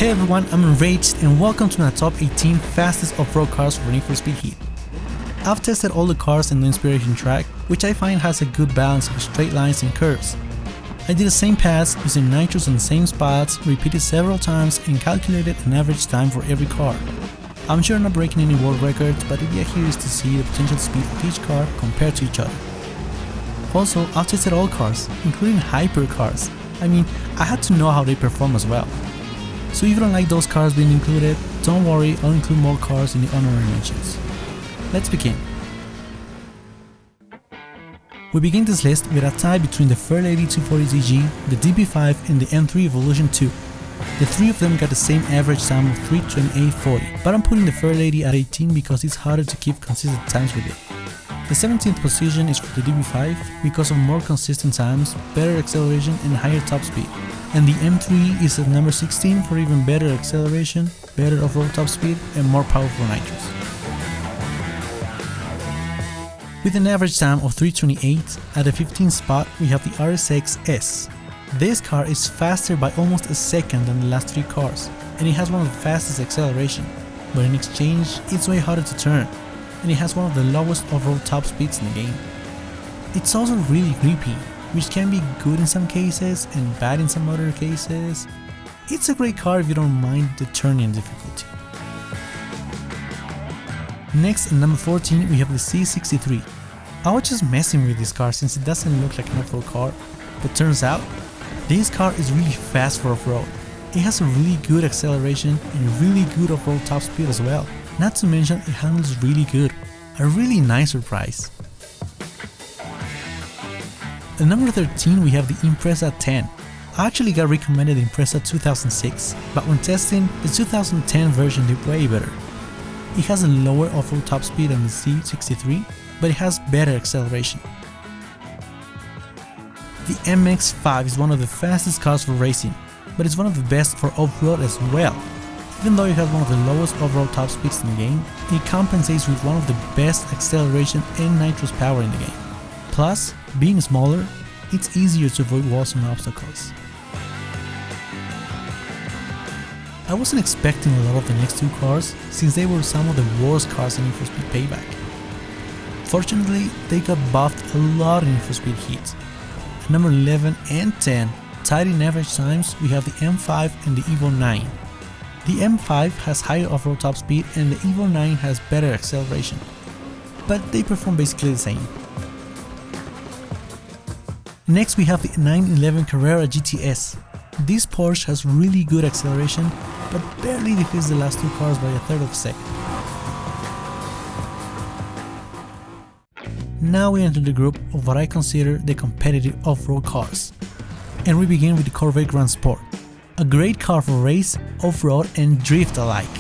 Hey everyone, I'm Enraged and welcome to my top 18 fastest off-road cars for Need for Speed Heat. I've tested all the cars in the inspiration track, which I find has a good balance of straight lines and curves. I did the same pass using nitros in the same spots, repeated several times and calculated an average time for every car. I'm sure I'm not breaking any world records, but the idea here is to see the potential speed of each car compared to each other. Also, I've tested all cars, including hyper cars. I mean, I had to know how they perform as well. So if you don't like those cars being included, don't worry, I'll include more cars in the honorary mentions. Let's begin. We begin this list with a tie between the Fairlady 240ZG, the DB5 and the M3 Evolution 2. The three of them got the same average time of 3:28.40, but I'm putting the Fairlady at 18 because it's harder to keep consistent times with it. The 17th position is for the DB5 because of more consistent times, better acceleration and higher top speed. And the M3 is at number 16 for even better acceleration, better off-road top speed and more powerful nitros. With an average time of 3:28, at the 15th spot we have the RSX S. This car is faster by almost a second than the last three cars, and it has one of the fastest acceleration, but in exchange it's way harder to turn, and it has one of the lowest off-road top speeds in the game. It's also really grippy, which can be good in some cases and bad in some other cases. It's a great car if you don't mind the turning difficulty. Next, at number 14, we have the C63. I was just messing with this car since it doesn't look like an off-road car, but turns out, this car is really fast for off-road. It has a really good acceleration and really good off-road top speed as well. Not to mention, it handles really good. A really nice surprise. At number 13 we have the Impreza 10. I actually got recommended the Impreza 2006, but when testing, the 2010 version did way better. It has a lower off-road top speed than the C63, but it has better acceleration. The MX-5 is one of the fastest cars for racing, but it's one of the best for off-road as well. Even though it has one of the lowest off-road top speeds in the game, it compensates with one of the best acceleration and nitros power in the game. Plus, being smaller, it's easier to avoid walls and obstacles. I wasn't expecting a lot of the next two cars since they were some of the worst cars in Need for Speed Payback. Fortunately, they got buffed a lot in Need for Speed Heat. At number 11 and 10, tied in average times, we have the M5 and the Evo 9. The M5 has higher off-road top speed and the Evo 9 has better acceleration, but they perform basically the same. Next we have the 911 Carrera GTS. This Porsche has really good acceleration, but barely defeats the last two cars by a third of a second. Now we enter the group of what I consider the competitive off-road cars. And we begin with the Corvette Grand Sport. A great car for race, off-road and drift alike.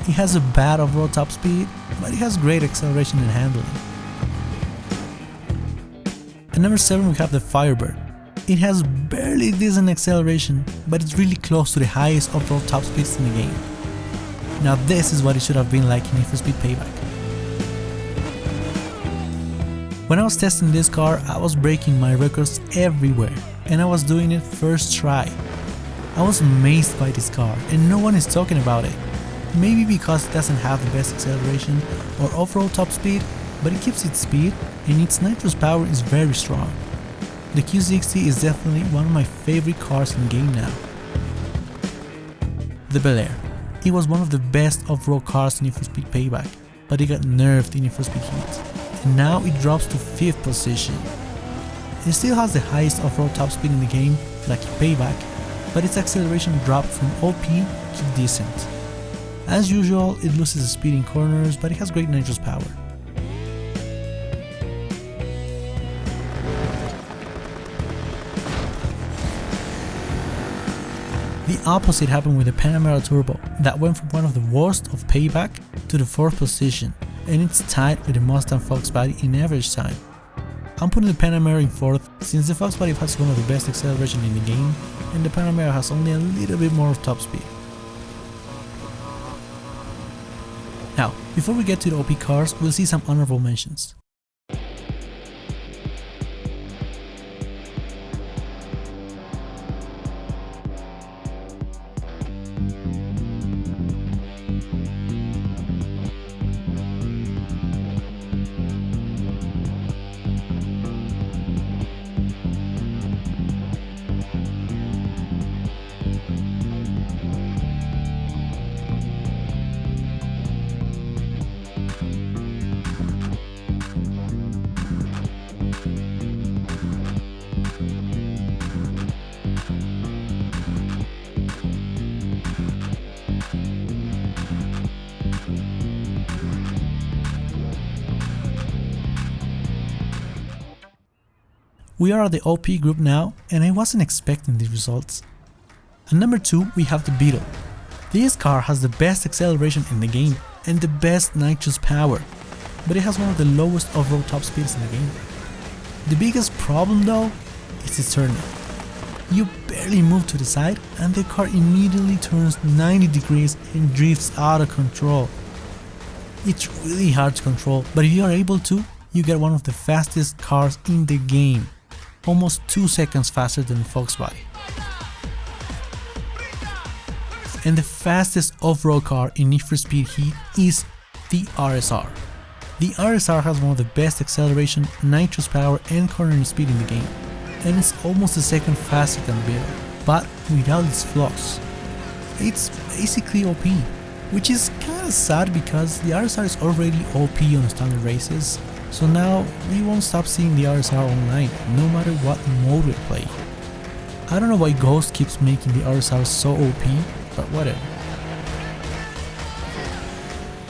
It has a bad off-road top speed, but it has great acceleration and handling. At number 7 we have the Firebird. It has barely decent acceleration, but it's really close to the highest off-road top speeds in the game. Now this is what it should have been like in Need for Speed Payback. When I was testing this car, I was breaking my records everywhere, and I was doing it first try. I was amazed by this car, and no one is talking about it. Maybe because it doesn't have the best acceleration or off-road top speed, but it keeps its speed and its nitros power is very strong. The Q60 is definitely one of my favorite cars in the game now. The Bel Air. It was one of the best off-road cars in Need for Speed Payback, but it got nerfed in Need for Speed Heat, and now it drops to 5th position. It still has the highest off-road top speed in the game, like in Payback, but its acceleration dropped from OP to decent. As usual, it loses speed in corners, but it has great nitros power. The opposite happened with the Panamera Turbo, that went from one of the worst of Payback to the 4th position, and it's tied with the Mustang Foxbody' in average time. I'm putting the Panamera in 4th since the Foxbody has one of the best acceleration in the game, and the Panamera has only a little bit more top speed. Now, before we get to the OP cars, we'll see some honorable mentions. We are at the OP group now, and I wasn't expecting these results. At number 2 we have the Beetle. This car has the best acceleration in the game and the best nitrous power, but it has one of the lowest off-road top speeds in the game. The biggest problem though is its turning. You barely move to the side and the car immediately turns 90 degrees and drifts out of control. It's really hard to control, but if you are able to, you get one of the fastest cars in the game, almost 2 seconds faster than the Foxbody'. And the fastest off-road car in Need for Speed Heat is the RSR. The RSR has one of the best acceleration, nitrous power and cornering speed in the game, and it's almost a second faster than the Beetle, but without its flaws. It's basically OP, which is kinda sad because the RSR is already OP on standard races, so now we won't stop seeing the RSR online, no matter what mode we play. I don't know why Ghost keeps making the RSR so OP, but whatever.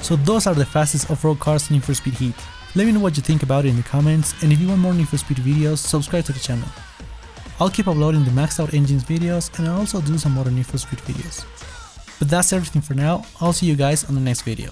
So those are the fastest off-road cars in Need for Speed Heat. Let me know what you think about it in the comments, and if you want more Need for Speed videos, subscribe to the channel. I'll keep uploading the maxed out engines videos, and I'll also do some other Need for Speed videos. But that's everything for now. I'll see you guys on the next video.